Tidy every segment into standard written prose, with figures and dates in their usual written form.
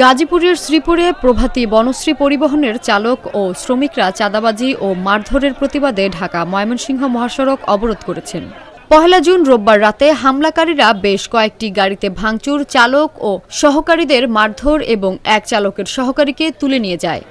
গাজীপুরের শ্রীপুরে প্রভাতী বনশ্রী পরিবহনের চালক ও শ্রমিকরা চাঁদাবাজি ও মারধরের প্রতিবাদে ঢাকা ময়মনসিংহ মহাসড়ক অবরোধ করেছেন। ১ জুন রোববার রাতে হামলাকারীরা বেশ কয়েকটি গাড়িতে ভাঙচুর, চালক ও সহকারীদের মারধর এবং এক চালকের সহকারীকে তুলে নিয়ে যায়।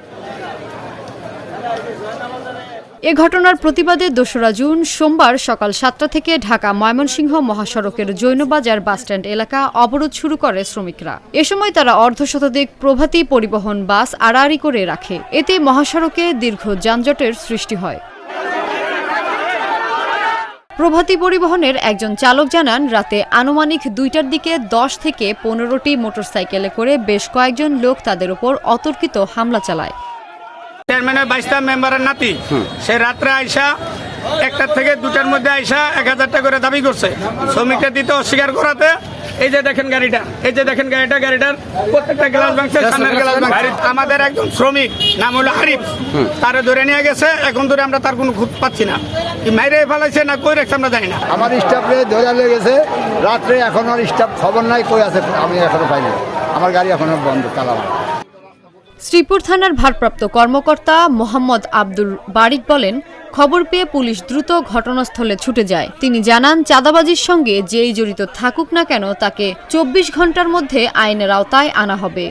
এ ঘটনার প্রতিবাদে ২রা জুন সোমবার সকাল ৭টা থেকে ঢাকা ময়মনসিংহ মহাসড়কের জৈনবাজার বাসস্ট্যান্ড এলাকা অবরোধ শুরু করে শ্রমিকরা। এ সময় তারা অর্ধশতাধিক প্রভাতী পরিবহন বাস আড়াআড়ি করে রাখে। এতে মহাসড়কে দীর্ঘ যানজটের সৃষ্টি হয়। প্রভাতী পরিবহনের একজন চালক জানান, রাতে আনুমানিক ২টার দিকে ১০ থেকে ১৫টি মোটরসাইকেলে করে বেশ কয়েকজন লোক তাদের উপর অতর্কিত হামলা চালায়। চেয়ারম্যানের ২২টা মেম্বারের নাতি সে রাত্রে আইসা ১টার থেকে ২টার মধ্যে আইসা ১,০০০ টাকা করে দাবি করছে। শ্রমিকরা দিতে অস্বীকার করাতে এই যে দেখেন গাড়িটা, গাড়িটার প্রত্যেকটা গ্লাস ভাঙছে, সামনের গ্লাস ভাঙছে। আমাদের একজন শ্রমিক নাম হলো আরিফ, তারে ধরে নিয়ে গেছে। এখন ধরে আমরা তার কোনো খুঁজ পাচ্ছি না, কি মাইরে ফেলাইছে না কই রাখছে আমরা জানি না। আমার স্টাফে ধরে নিয়ে গেছে রাত্রে, এখন আর স্টাফ খবর নাই কই আছে, আমি এখনো পাইনি। আমার গাড়ি এখনো বন্ধ, চালানো। শ্রীপুর থানার ভারপ্রাপ্ত কর্মকর্তা মোহাম্মদ আব্দুল বারিক বলেন, খবর পেয়ে পুলিশ দ্রুত ঘটনাস্থলে ছুটে যায়। তিনি জানান, চাঁদাবাজির সঙ্গে যেই জড়িত থাকুক না কেন তাকে ২৪ ঘন্টার মধ্যে আইনের আওতায় আনা হবে।